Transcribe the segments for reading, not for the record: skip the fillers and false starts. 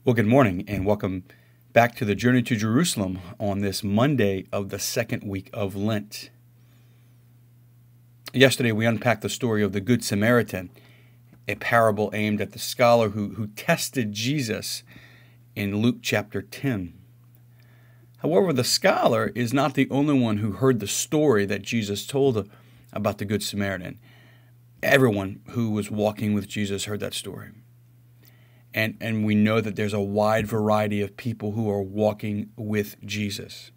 Well, good morning and welcome back to the Journey to Jerusalem on this Monday of the second week of Lent. Yesterday, we unpacked the story of the Good Samaritan, a parable aimed at the scholar who tested Jesus in Luke chapter 10. However, the scholar is not the only one who heard the story that Jesus told about the Good Samaritan. Everyone who was walking with Jesus heard that story. And we know that there's a wide variety of people who are walking with Jesus.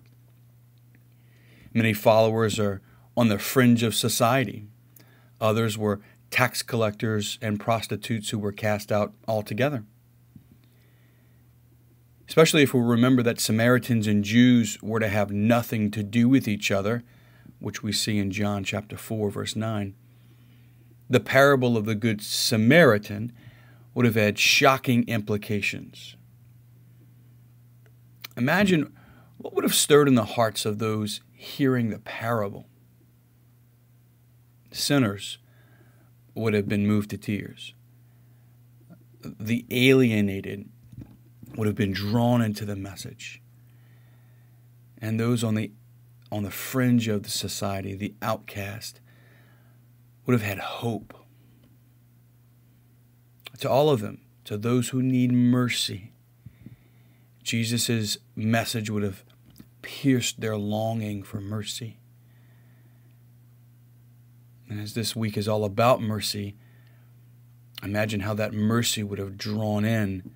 Many followers are on the fringe of society. Others were tax collectors and prostitutes who were cast out altogether. Especially if we remember that Samaritans and Jews were to have nothing to do with each other, which we see in John chapter 4, verse 9. The parable of the Good Samaritan would have had shocking implications. Imagine what would have stirred in the hearts of those hearing the parable. Sinners would have been moved to tears. The alienated would have been drawn into the message. And those on the fringe of the society, the outcast, would have had hope. To all of them, to those who need mercy, Jesus' message would have pierced their longing for mercy. And as this week is all about mercy, imagine how that mercy would have drawn in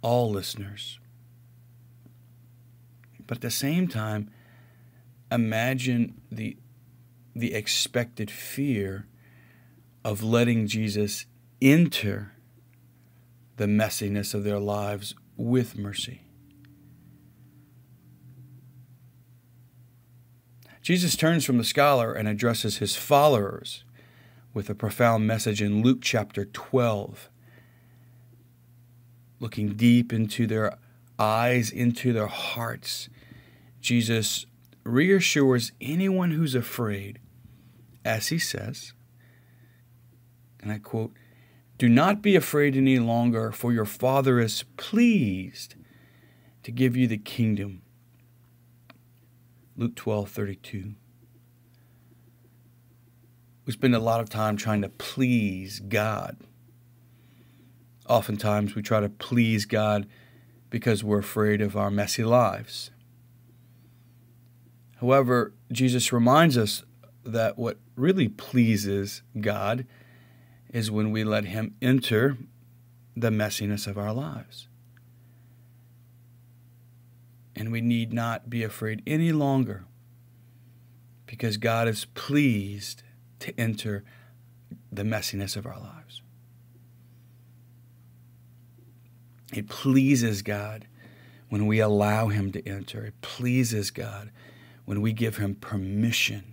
all listeners. But at the same time, imagine the expected fear of letting Jesus enter the messiness of their lives with mercy. Jesus turns from the scholar and addresses his followers with a profound message in Luke chapter 12. Looking deep into their eyes, into their hearts, Jesus reassures anyone who's afraid, as he says, and I quote, "Do not be afraid any longer, for your Father is pleased to give you the kingdom." Luke 12:32. We spend a lot of time trying to please God. Oftentimes we try to please God because we're afraid of our messy lives. However, Jesus reminds us that what really pleases God is when we let Him enter the messiness of our lives. And we need not be afraid any longer because God is pleased to enter the messiness of our lives. It pleases God when we allow Him to enter. It pleases God when we give Him permission.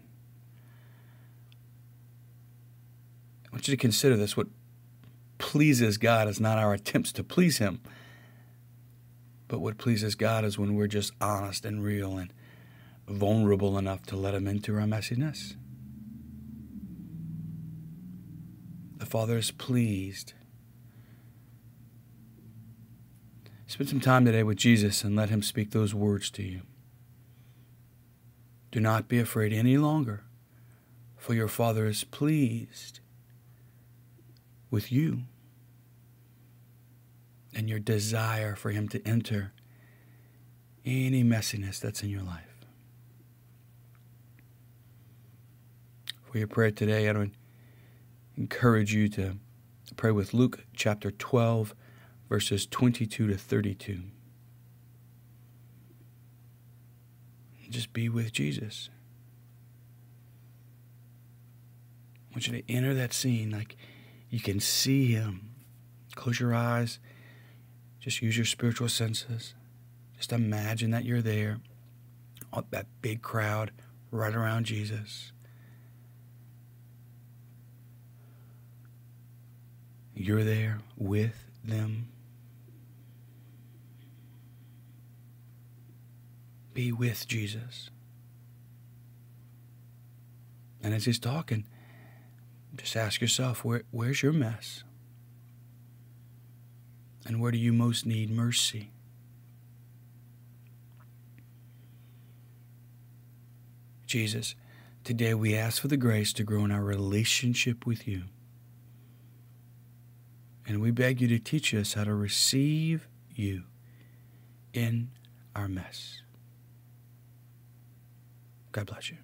I want you to consider this. What pleases God is not our attempts to please Him, but what pleases God is when we're just honest and real and vulnerable enough to let Him into our messiness. The Father is pleased. Spend some time today with Jesus and let Him speak those words to you. Do not be afraid any longer, for your Father is pleased with you and your desire for Him to enter any messiness that's in your life. For your prayer today, I would encourage you to pray with Luke chapter 12, verses 22 to 32. Just be with Jesus. I want you to enter that scene like you can see Him. Close your eyes. Just use your spiritual senses. Just imagine that you're there. That big crowd right around Jesus. You're there with them. Be with Jesus. And as He's talking, just ask yourself, where's your mess? And where do you most need mercy? Jesus, today we ask for the grace to grow in our relationship with you. And we beg you to teach us how to receive you in our mess. God bless you.